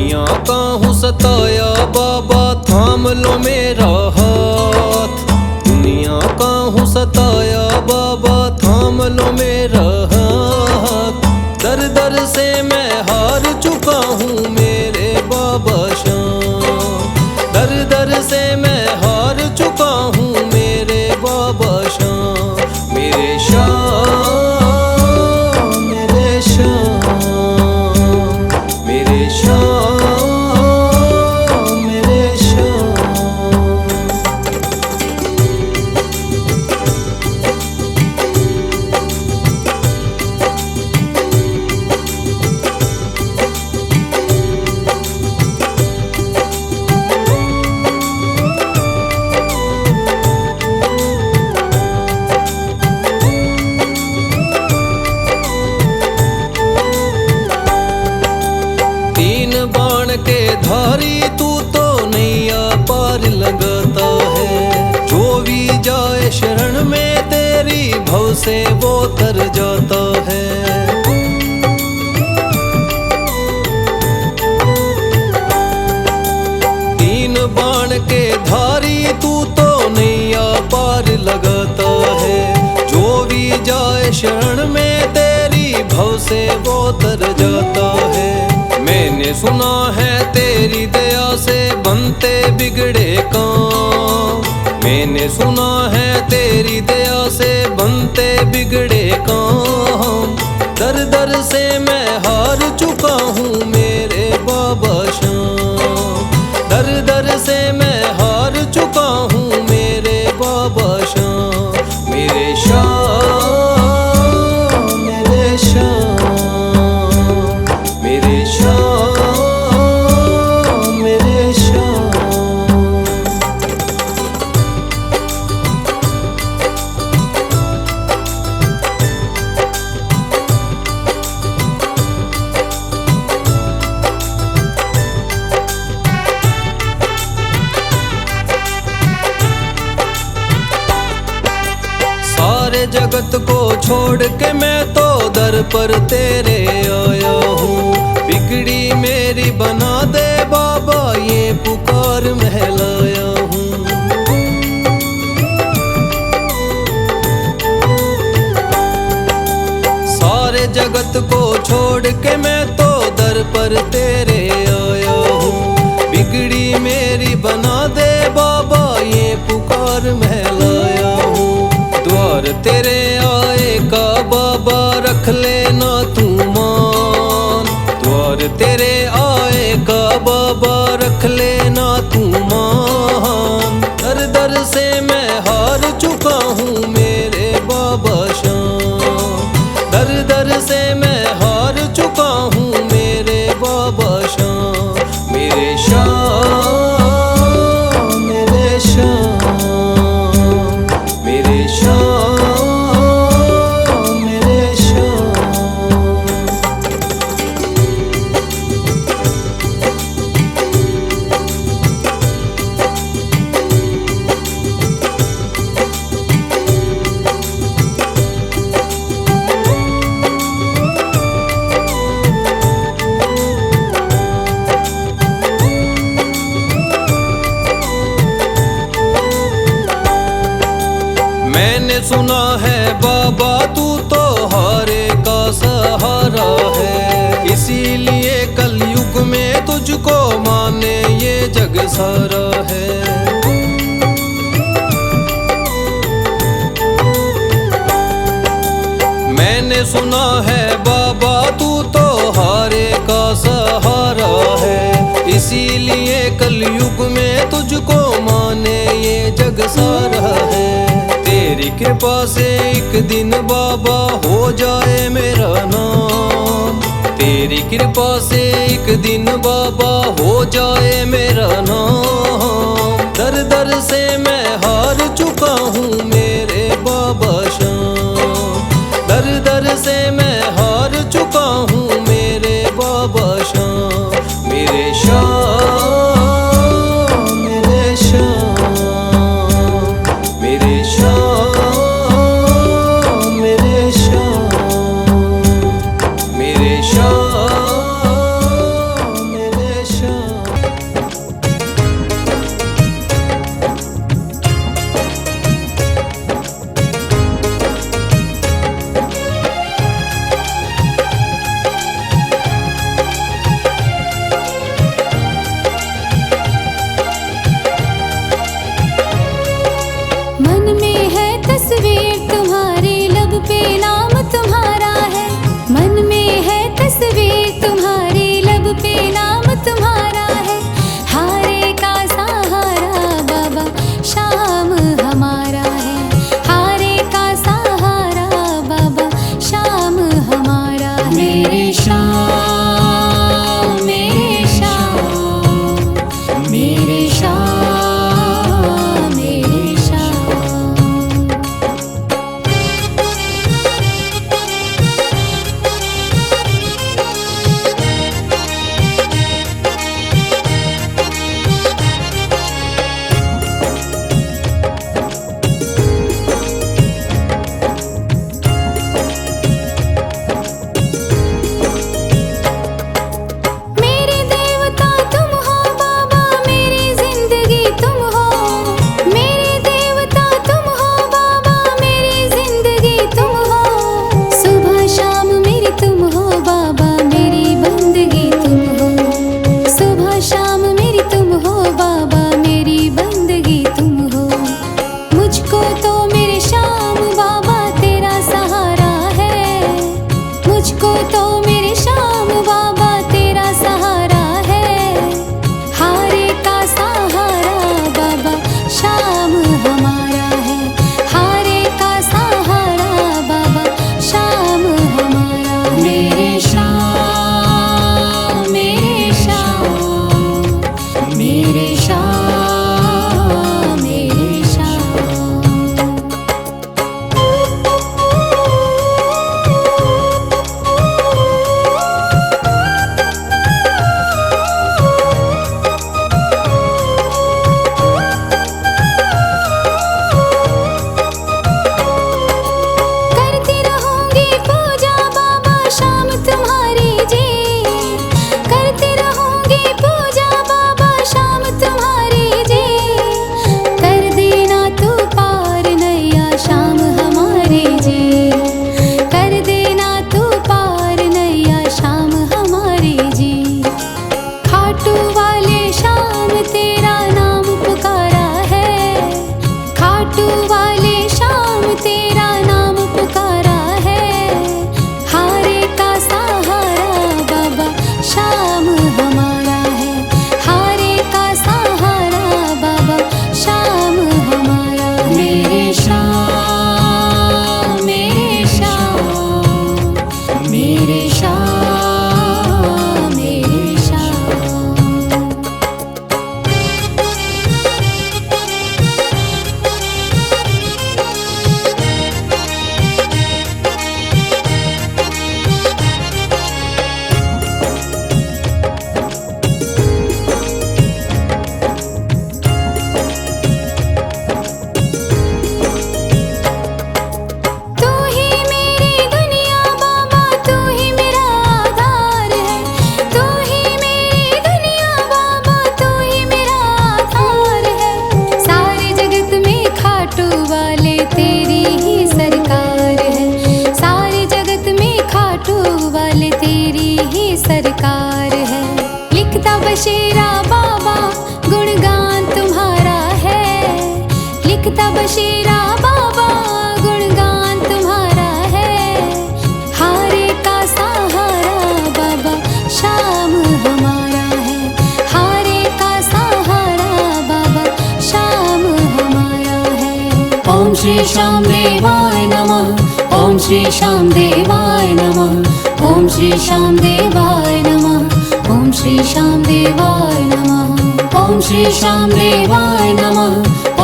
दुनिया का हूँ सताया बाबा थाम लो मेरा हाथ। दुनिया का हूँ सताया बाबा थाम लो मेरा हाथ। दर दर से मैं हार चुका हूँ मेरे बाबा शाम। दर दर से मैं हार चुका हूँ मेरे बाबा शाम। मेरे शाम मेरे शाम मेरे शाम मेरे शाम। के धारी तू तो नैया पार लगाता है। जो भी जाए शरण में तेरी भव से वो तर जाता है। तीन बाण के धारी तू तो नैया पार लगाता है। जो भी जाए शरण में तेरी भव से वो तर जाता है। मैंने सुना है तेरी दया से बनते बिगड़े काम। मैंने सुना है तेरी दया से बनते बिगड़े काम। दर दर से मैं हार चुका हूँ मेरे बाबा शाम। दर दर से मैं हार चुका हूँ मेरे बाबा शाम। मेरे शाम मेरे शाम मेरे शाम मेरे शाम। सारे जगत को छोड़ के मैं तो दर पर तेरे आया हूँ। बिगड़ी मेरी बना दे बाबा ये पुकार महलाया हूँ। सारे जगत को छोड़ के मैं तो दर पर तेरे आया हूँ। बिगड़ी मेरी बना दे बाबा ये पुकार महलाया हूँ। द्वार तेरे आए का बाबा रख लेना तू मान। द्वार तेरे आए का बाबा रख लेना तू मान। दर दर से मैं हार चुका हूँ मेरे बाबा शाम। दर दर से मैं हार चुका हूँ मेरे बाबा शाम। मेरे शाम मेरे शाम मेरे शाम मेरे शाम। मैंने सुना है बाबा तू तो हारे का सहारा है। इसीलिए कलयुग में तुझको माने ये जग सारा है। मैंने सुना है बाबा तू तो हारे का सहारा है। इसीलिए कलयुग में तुझको माने ये जग सारा है। तेरी कृपा से एक दिन बाबा हो जाए मेरा नाम। तेरी कृपा से एक दिन बाबा हो जाए मेरा नाम। दर दर से मैं हार चुका हूँ मेरे बाबा शाम। दर दर से मैं हार चुका हूँ मेरे बाबा शाम। मेरे शाम मेरे शाम मेरे शाम मेरे शाम मेरे शाम मेरे शाम। खाटू वाले शाम तेरा नाम पुकारा है, खाटू वाले शाम तेरा नाम पुकारा है। हारे का सहारा बाबा शाम हमारा है, हारे का सहारा बाबा शाम हमारा है। मेरे शाम, मेरे शाम, मेरे शाम, मेरे शाम। तू ही मेरी दुनिया बाबा, तू ही मेरा आधार है, तू ही मेरी दुनिया बाबा, तू ही मेरा आधार है। सारे जगत में खाटू वाले तेरी ही सरकार है, सारे जगत में खाटू वाले तेरी ही सरकार है। लिखता बशीरा बाबा गुणगान तुम्हारा है, लिखता बशीरा बाबा गुणगान तुम्हारा है। हारे का सहारा बाबा शाम हमारा है, हारे का सहारा बाबा शाम हमारा है। ओम श्री श्याम देवाय नमः, ओम श्री श्याम देवाय नमः, ओम श्री श्याम देवाय नमः, ओम श्री श्याम देवाय नमः, ओम श्री श्याम देवाय नमः,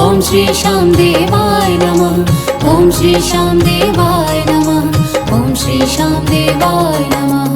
ओम श्री श्याम देवाय नमः, ओम श्री श्याम देवाय नमः, ओम श्री श्याम देवाय नमः।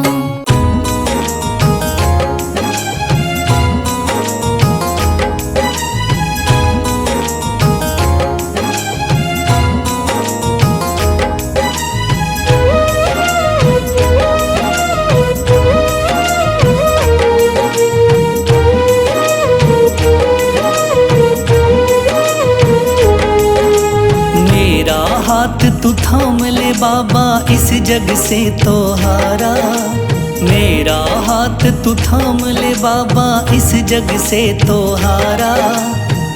मेरा हाथ तू थाम ले बाबा इस जग से तो हारा, मेरा हाथ तू थाम ले बाबा इस जग से तो हारा।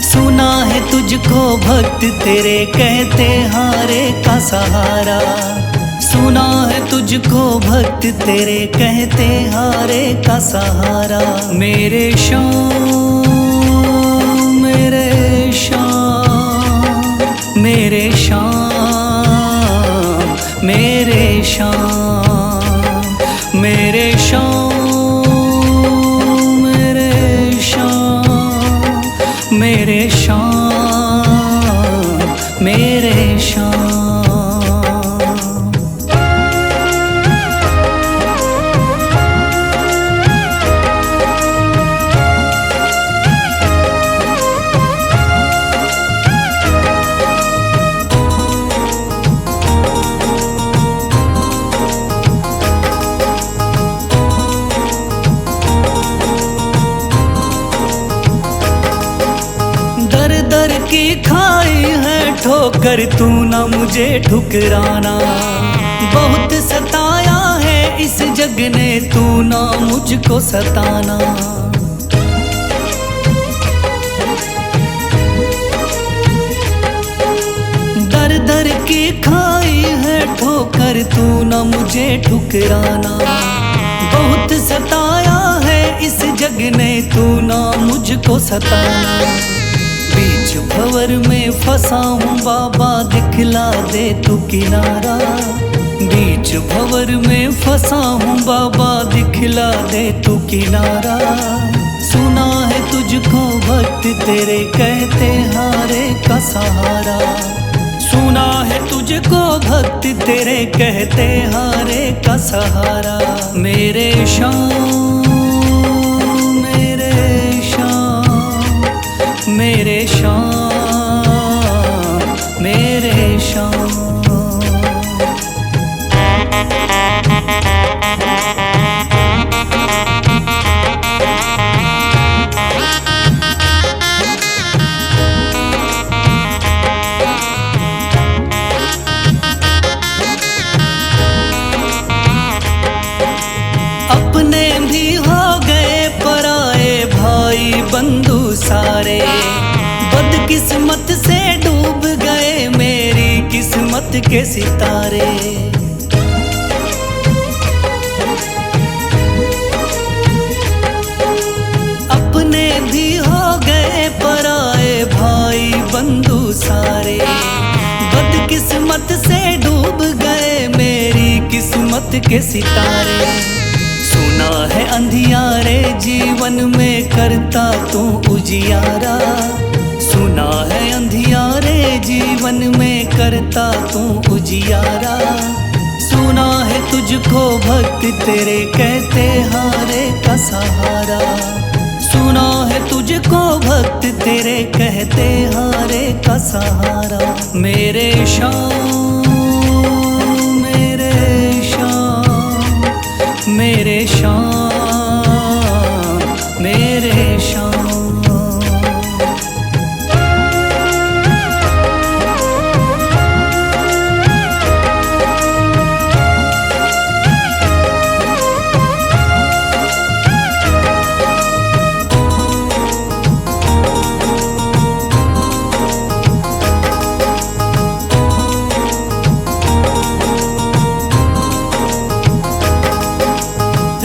सुना है तुझको भक्त तेरे कहते हारे का सहारा, सुना है तुझको भक्त तेरे कहते हारे का सहारा। मेरे शाम, मेरे शाम, मेरे शाम, मेरे शाम, मेरे शाम, मेरे शाम, मेरे शाम, मेरे शाम। दर दर की खाई है ठोकर तू ना मुझे ठुकराना, बहुत सताया है इस जग ने तू ना मुझको सताना। दर दर की खाई है ठोकर तू ना मुझे ठुकराना, बहुत सताया है इस जग ने तू ना मुझको सताना। बीच भंवर में फंसा हूँ बाबा दिखला दे तू किनारा, बीच भंवर में फंसा हूँ बाबा दिखला दे तू किनारा। सुना है तुझको भक्त तेरे कहते हारे का सहारा, सुना है तुझको भक्त तेरे कहते हारे का सहारा। मेरे शाम, मेरे शाम, मेरे शाम, मेरे शाम। अपने भी हो गए पराए बंधु सारे बदकिस्मत से डूब गए मेरी किस्मत के सितारे। अपने भी हो गए पराए भाई बंधु सारे बदकिस्मत से डूब गए मेरी किस्मत के सितारे। सुना है अंधियारे जीवन में करता तू उजियारा, सुना है अंधियारे जीवन में करता तू उजियारा। सुना है तुझको भक्त तेरे कहते हारे का सहारा, सुना है तुझको भक्त तेरे कहते हारे का सहारा। मेरे शाम मेरे शाम मेरे शाम मेरे शाम।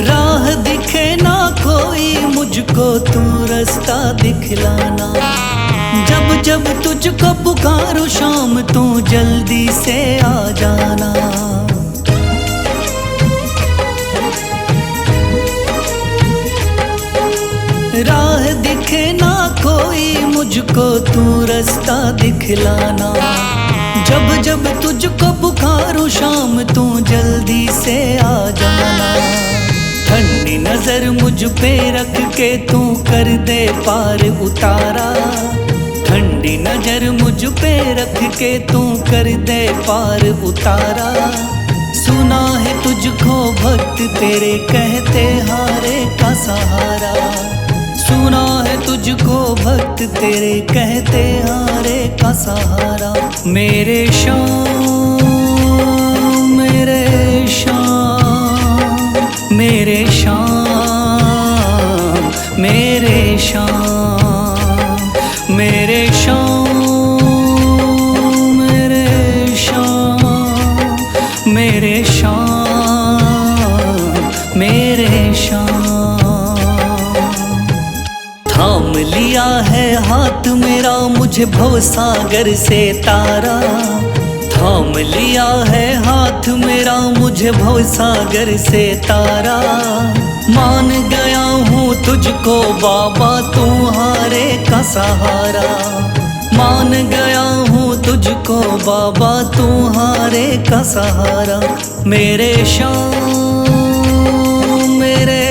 राह दिखे ना कोई मुझको तू रास्ता दिखलाना, जब जब तुझको पुकारूं शाम तू जल्दी से आ जाना। राह दिखे ना कोई मुझको तू रास्ता दिखलाना, जब जब तुझको पुकारूं शाम तू जल्दी से आ जाना। ठंडी नजर मुझ पे रख के तू कर दे पार उतारा, ठंडी नजर मुझ पे रख के तू कर दे पार उतारा। सुना है तुझको भक्त तेरे कहते हारे का सहारा, सुना है तुझको भक्त तेरे कहते हारे का सहारा। मेरे शाम मेरे शाम मेरे शाम मेरे शाम मेरे शाम मेरे शाम मेरे शाम मेरे शाम। थाम लिया है हाथ मेरा मुझे भवसागर से तारा, थाम लिया है हाथ मेरा मुझे भवसागर से तारा। मान गया हूँ तुझको बाबा तुम्हारे का सहारा, मान गया हूँ तुझको बाबा तुम्हारे का सहारा। मेरे शाम मेरे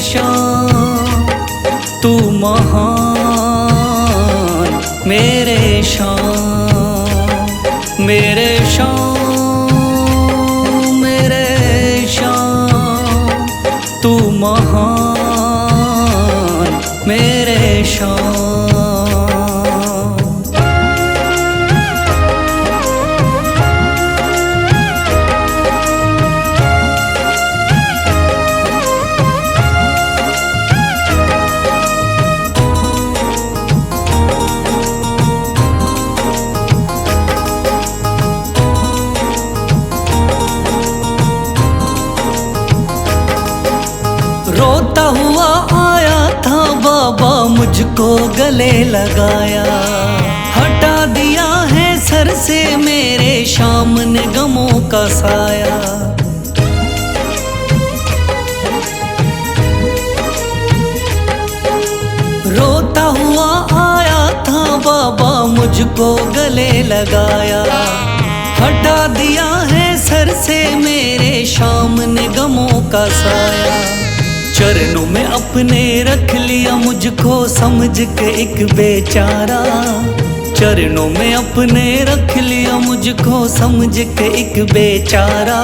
शाम तू महान मेरे शाम मेरे शाम मेरे शाम तू महान मेरे शाम। रोता हुआ आया था बाबा मुझको गले लगाया, हटा दिया है सर से मेरे शाम ने गमों का साया। रोता हुआ आया था बाबा मुझको गले लगाया, हटा दिया है सर से मेरे शाम ने गमों का साया। चरणों में अपने रख लिया मुझको समझ के एक बेचारा, चरणों में अपने रख लिया मुझको समझ के एक बेचारा।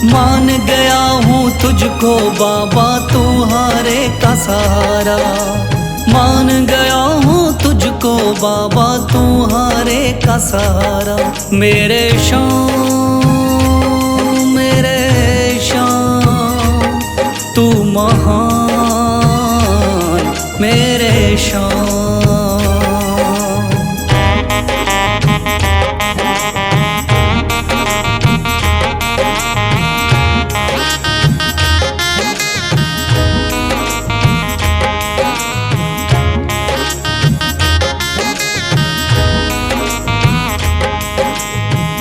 मान गया हूँ तुझको बाबा तुम्हारे का सहारा, मान गया हूँ तुझको बाबा तुम्हारे का सहारा। मेरे शाम मेरे शाम तू महान मेरे शान।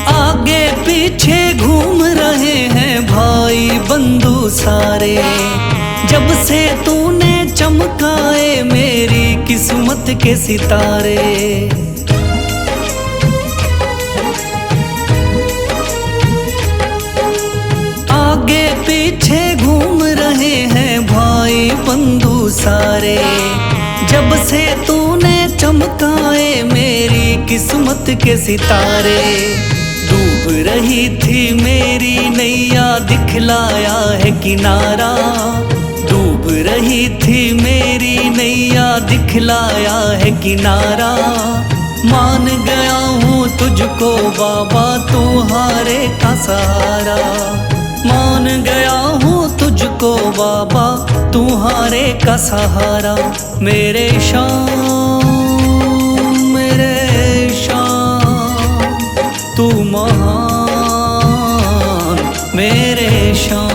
आगे पीछे घूम रहे हैं भाई बंधु सारे, जब से तूने चमकाए मेरी किस्मत के सितारे। आगे पीछे घूम रहे हैं भाई बंधु सारे, जब से तूने चमकाए मेरी किस्मत के सितारे। डूब रही थी मेरी नैया दिखलाया है किनारा, डूब रही थी मेरी नैया दिखलाया है किनारा। मान गया हूँ तुझको बाबा तू हारे का सहारा, मान गया हूँ तुझको बाबा तू हारे का सहारा। मेरे शान मेरे शान तू महान मेरे शान।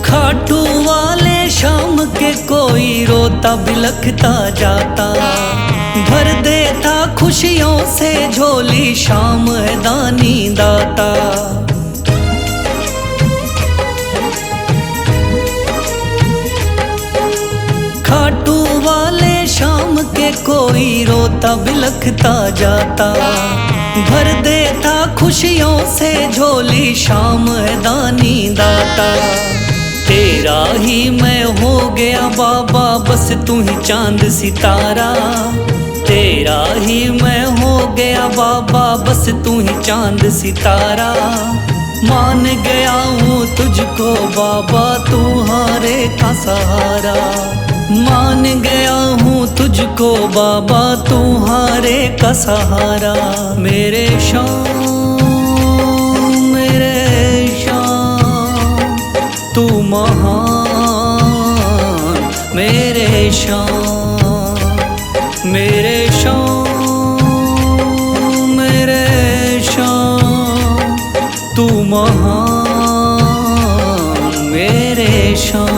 खाटू वाले शाम के कोई रोता बिलखता जाता, भर देता खुशियों से झोली शाम है दानी दाता। खाटू वाले शाम के कोई रोता बिलखता जाता, भर देता खुशियों से झोली शाम है दानी दाता। तेरा ही मैं हो गया बाबा बस तू ही चांद सितारा, तेरा ही मैं हो गया बाबा बस तू ही चांद सितारा। मान गया हूँ तुझको बाबा तू हारे का सहारा, मान गया हूँ तुझको बाबा तू हारे का सहारा। मेरे शान मेरे शान तू महान मेरे शान। मेरे शान मेरे शान तू महान मेरे शान।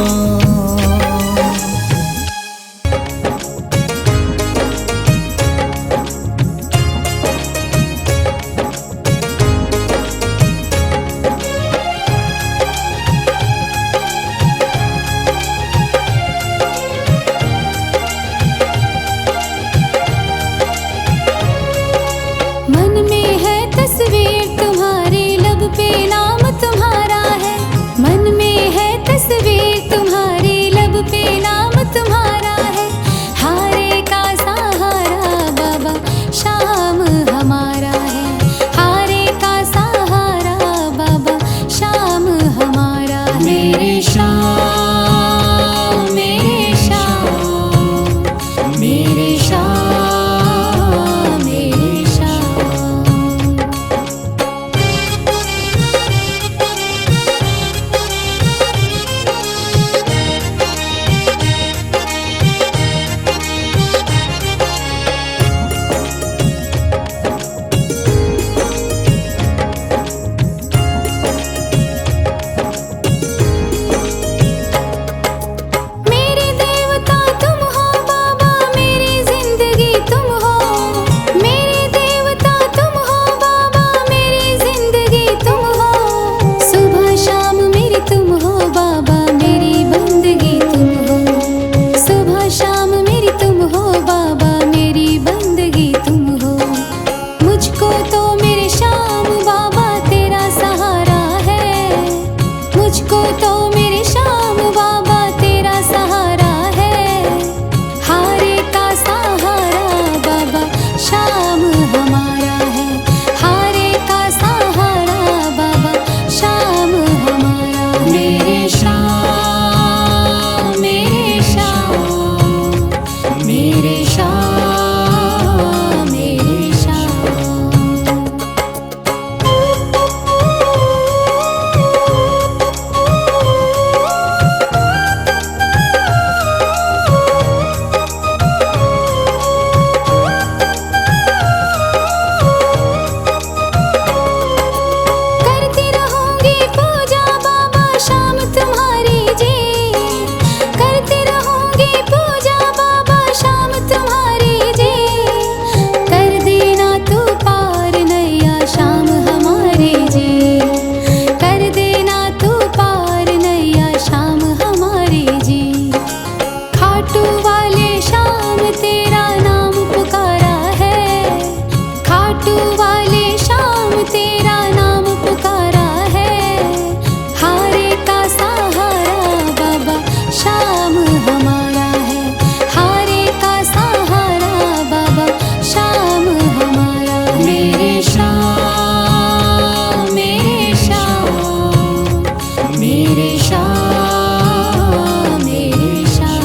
खाटू वाले श्याम तेरा नाम पुकारा है, हारे का सहारा बाबा श्याम हमारा है, हारे का सहारा बाबा श्याम हमारा है। मेरे श्याम मेरे श्याम मेरे श्याम मेरे श्याम।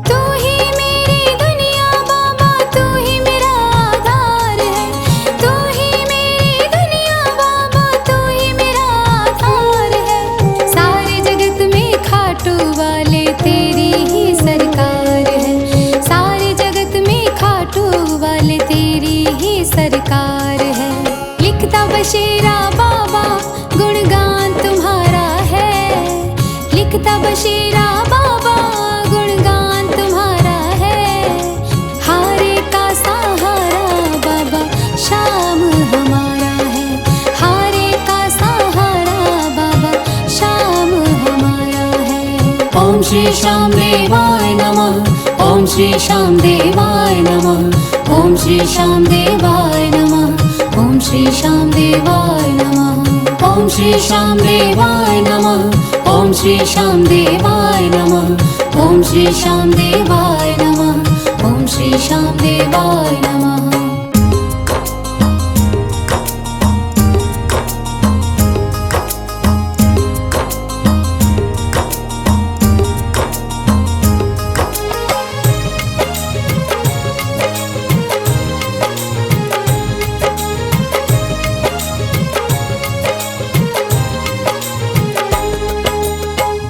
तू ही मेरी दुनिया बाबा, तू ही मेरा आधार है, तू ही मेरी दुनिया बाबा, तू ही मेरा आधार है। सारे जगत में खाटू वाले तेरी ही सरकार है, सारे जगत में खाटू वाले तेरी ही सरकार है। लिखता बशीरा बाबा गुणगान तुम्हारा है, लिखता बशीरा बाबा गुणगान तुम्हारा है, हारे का सहारा बाबा श्याम हमारा है, हारे का सहारा बाबा श्याम हमारा है। ओम श्री श्याम देवाय नमः, ओम श्री श्याम देवाय नमः, ओम श्री श्याम देवाय नमः, ओम श्री श्याम देवाय नमः, ओम श्री श्याम देवाय नमः, ओम श्री श्याम देवाय नमः, ओम श्री श्याम देवाय नमः, ओम श्री श्याम देवाय नमः।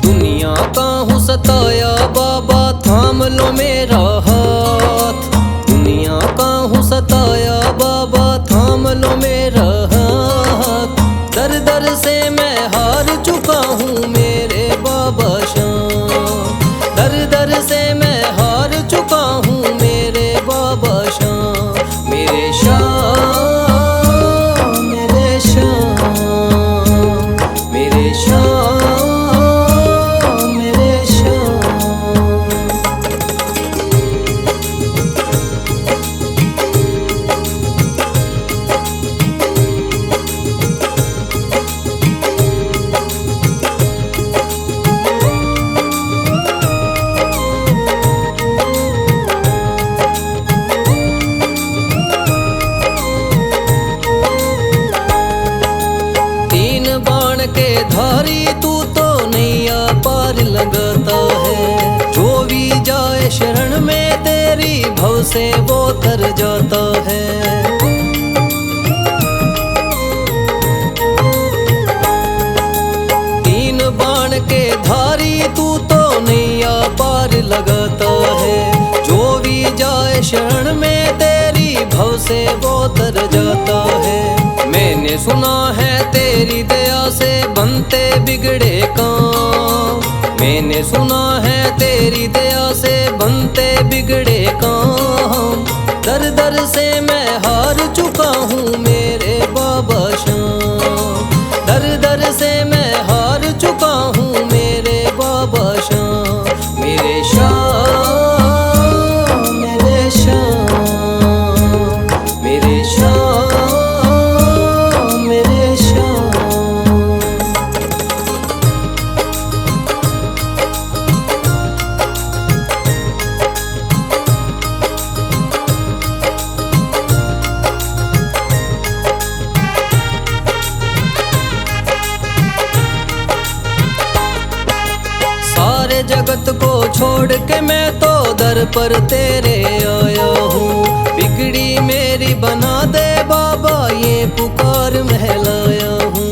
दुनिया का हूँ सताया बाबा थाम लो मेरा हाथ, दुनिया का हूँ सताया बाबा थाम लो मेरा हाथ। दर दर से मैं हार चुका हूँ मेरे बाबा श्याम, दर दर से मैं हार चुका हूँ मेरे बाबा श्याम। मेरे श्याम मेरे श्याम मेरे श्याम मेरे श्याम। तीन बाण के धारी तू तो नैया पार लगाता है, जो भी जाए शरण में तेरी भव से वो तर जाता है। तीन बाण के धारी तू तो नैया पार लगाता है, जो भी जाए शरण में तेरी भव से वो तर जाता है। मैंने सुना है तेरी दया से बनते बिगड़े काम, मैंने सुना है तेरी दया से बनते बिगड़े काम। दर दर से मैं हार चुका हूँ मेरे बाबा श्याम, दर दर से मैं हार चुका हूँ मेरे बाबा श्याम। मेरे श्याम मेरे श्याम मेरे श्याम मेरे श्याम। सारे जगत को छोड़ के मैं तो दर पर तेरे आया हूँ, बिगड़ी मेरी बना दे बाबा ये पुकार महलाया हूँ।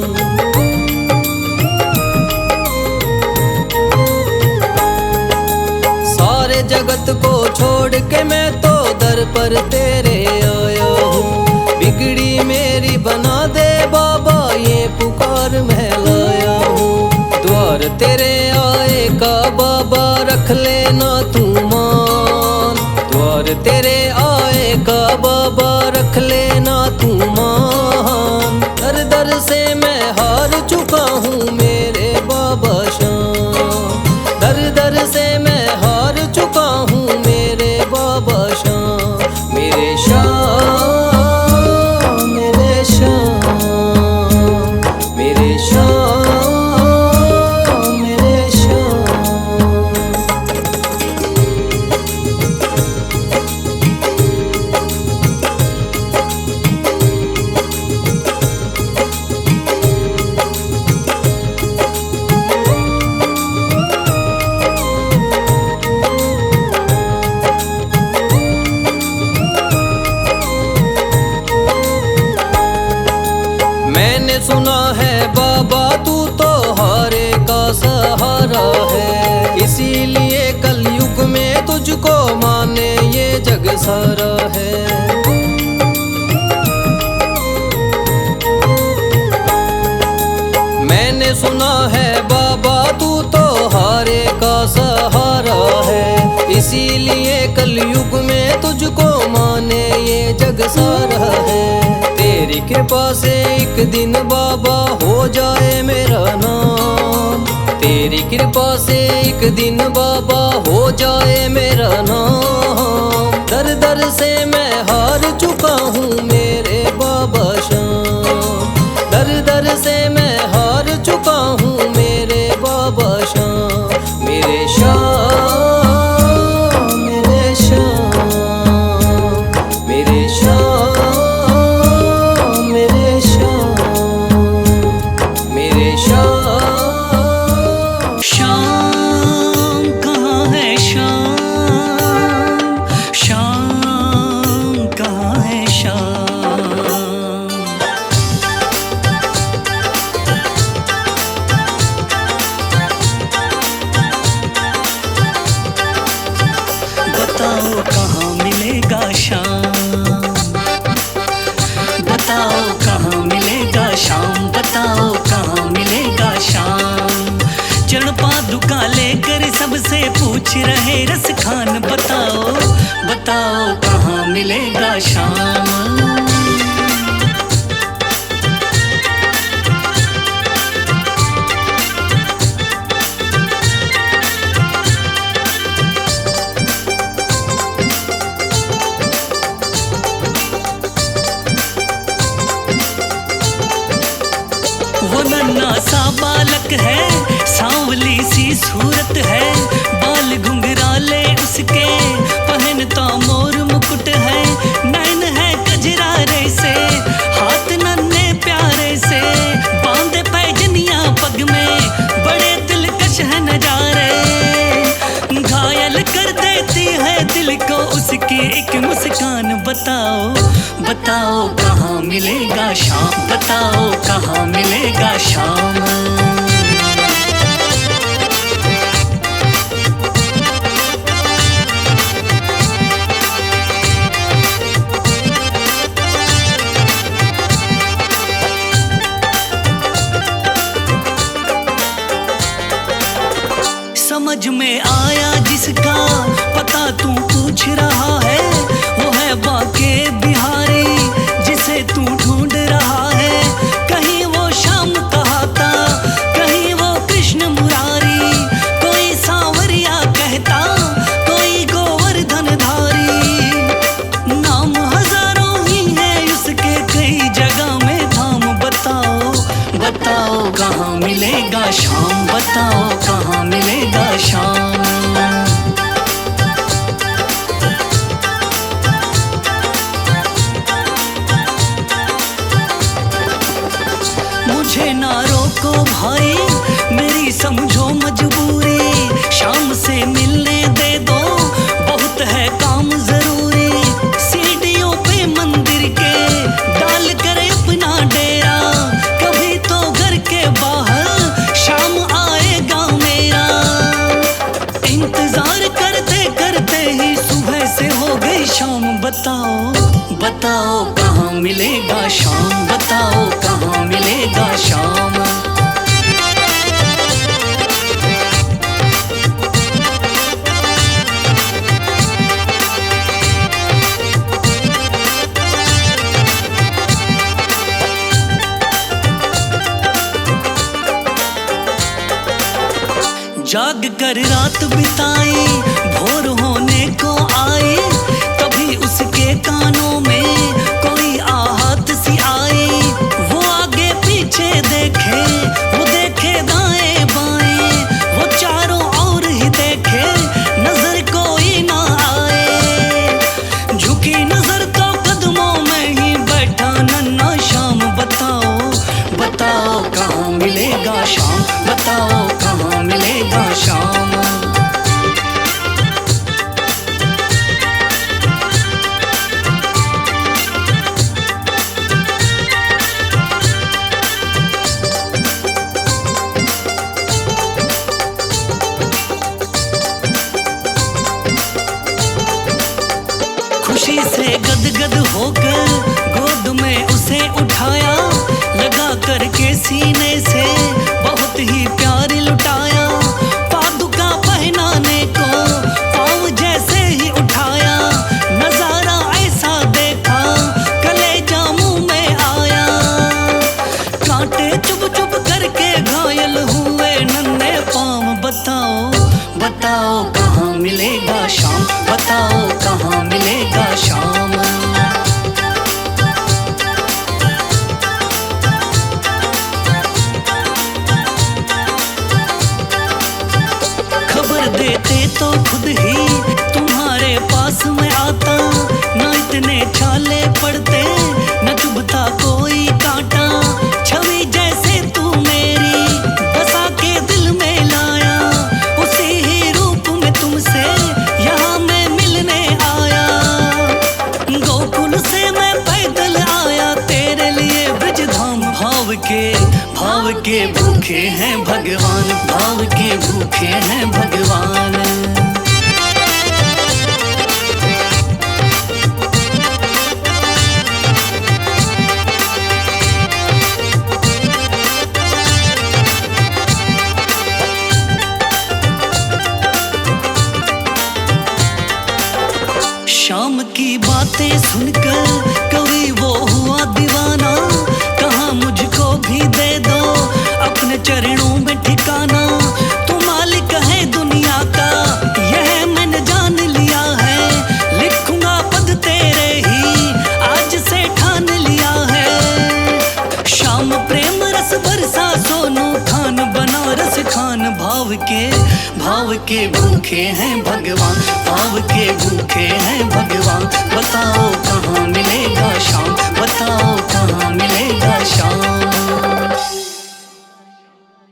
सारे जगत को छोड़ के मैं तो दर पर तेरे आया हूँ, बिगड़ी मेरी बना दे बाबा ये पुकार महलाया हूँ। द्वार तेरे आए का रख लेना तू मान, द्वार तेरे आएगा बाबा रख लेना तू मान। दर दर से मैं हार चुका हूँ मेरे बाबा शाम, दर दर से मैं हार चुका हूँ मेरे बाबा शाम। मेरे शाम मेरे शाम मेरे शाम मेरे शाम। मैंने सुना है बाबा तू तो हारे का सहारा है, इसीलिए कलयुग में तुझको माने ये जग सारा है। मैंने सुना है बाबा तू तो हारे का सहारा है, इसीलिए कलयुग में तुझको माने ये जग सारा है। तेरी कृपा से एक दिन बाबा हो जाए मेरा नाम, तेरी कृपा से एक दिन बाबा हो जाए मेरा नाम। दर दर से मैं हार चुका हूँ मेरे बाबा शाम, दर दर से मैं हार चुका हूँ मेरे बाबा शाम। मेरे शाम मेरे शाम मेरे शाम मेरे शाम मेरे शाम। शाम कहाँ है शाम, शाम कहाँ है शाम। बताओ कहाँ मिलेगा शाम, बताओ कहाँ मिलेगा शाम, बताओ कहाँ मिलेगा शाम। चरण पादुका लेकर सबसे पूछ रहे रस खान, बताओ बताओ कहाँ मिलेगा शाम। वो नन्हा सा बालक है, सांवली सी सूरत है, बाल घुंघराले उसके, पहनता मोर मुकुट है, नैन है कजरारे से, हाथ नन्हे प्यारे से, बांधे पैजनिया पग में, बड़े दिलकश है नजारे, घायल कर देती है दिल को उसकी एक मुस्कान। बताओ बताओ कहाँ मिलेगा शाम, बताओ कहाँ मिलेगा शाम। समझ में आया जिसका पता तू पूछ रहा है, वो है बाके बिहारी जिसे तू ढूंढ रहा है। कहीं वो श्याम कहाता, कहीं वो कृष्ण मुरारी, कोई सांवरिया कहता, कोई गोवर्धन धारी। नाम हजारों ही है उसके, कई जगह में धाम। बताओ बताओ कहाँ मिलेगा शाम, बताओ कहाँ मिलेगा शाम। मुझे ना रोको भाई, मेरी समझो मजबूरी, शाम से मिलने दे दो, बहुत है काम जरूरी। सीढ़ियों पे मंदिर के डाल कर अपना डेरा, कभी तो घर के बाहर शाम आएगा मेरा। इंतजार करते करते ही सुबह से हो गई शाम। बताओ बताओ कहाँ मिलेगा शाम, बताओ कहाँ मिलेगा शाम। कर रात बिताई, भोर होने को आई, तभी उसके कानों में कोई आहट सी आई। वो आगे पीछे देखे, वो देखे दाएं बाएं, वो चारों ओर ही देखे, नजर कोई ना आए। झुकी नजर तो कदमों में ही बैठा नन्हा श्याम। बताओ बताओ कहाँ मिलेगा शाम, बताओ कहाँ मिलेगा शाम। खुशी से गदगद होकर गोद में उसे उठाया, लगा करके सीने से बहुत ही प्यार लुटाया। पादुका पहनाने को पाँव जैसे ही उठाया, नजारा ऐसा देखा कलेजा मुंह में आया। कांटे चुभ चुभ करके घायल हुए नन्हे पाँव। बताओ बताओ कहाँ मिलेगा शाम, बताओ कहाँ मिलेगा शाम। खबर देते तो खुद ही तुम्हारे पास में आता, न इतने छाले पड़ते, न चुभता कोई कांटा। छवि जैसे तू मेरी बसा के दिल में लाया, उसी ही रूप में तुमसे यहाँ मैं मिलने आया। गोकुल से मैं पैदल आया तेरे लिए ब्रजधाम। भाव के भूखे हैं भगवान, भाव के भूखे हैं भगवान। शाम की बातें सुनकर कभी वो हुआ दीवाना। कहा मुझको भी दे दो अपने चरणों में ठिकाना। तू मालिक है दुनिया का, यह मैंने जान लिया है। लिखूंगा पद तेरे ही, आज से ठान लिया है। शाम प्रेम रस बरसा सोनू खान बनारस खान। भाव के भूखे हैं भगवान, भाव के भूखे हैं भगवान। बताओ कहाँ मिलेगा शाम, बताओ कहाँ मिलेगा शाम।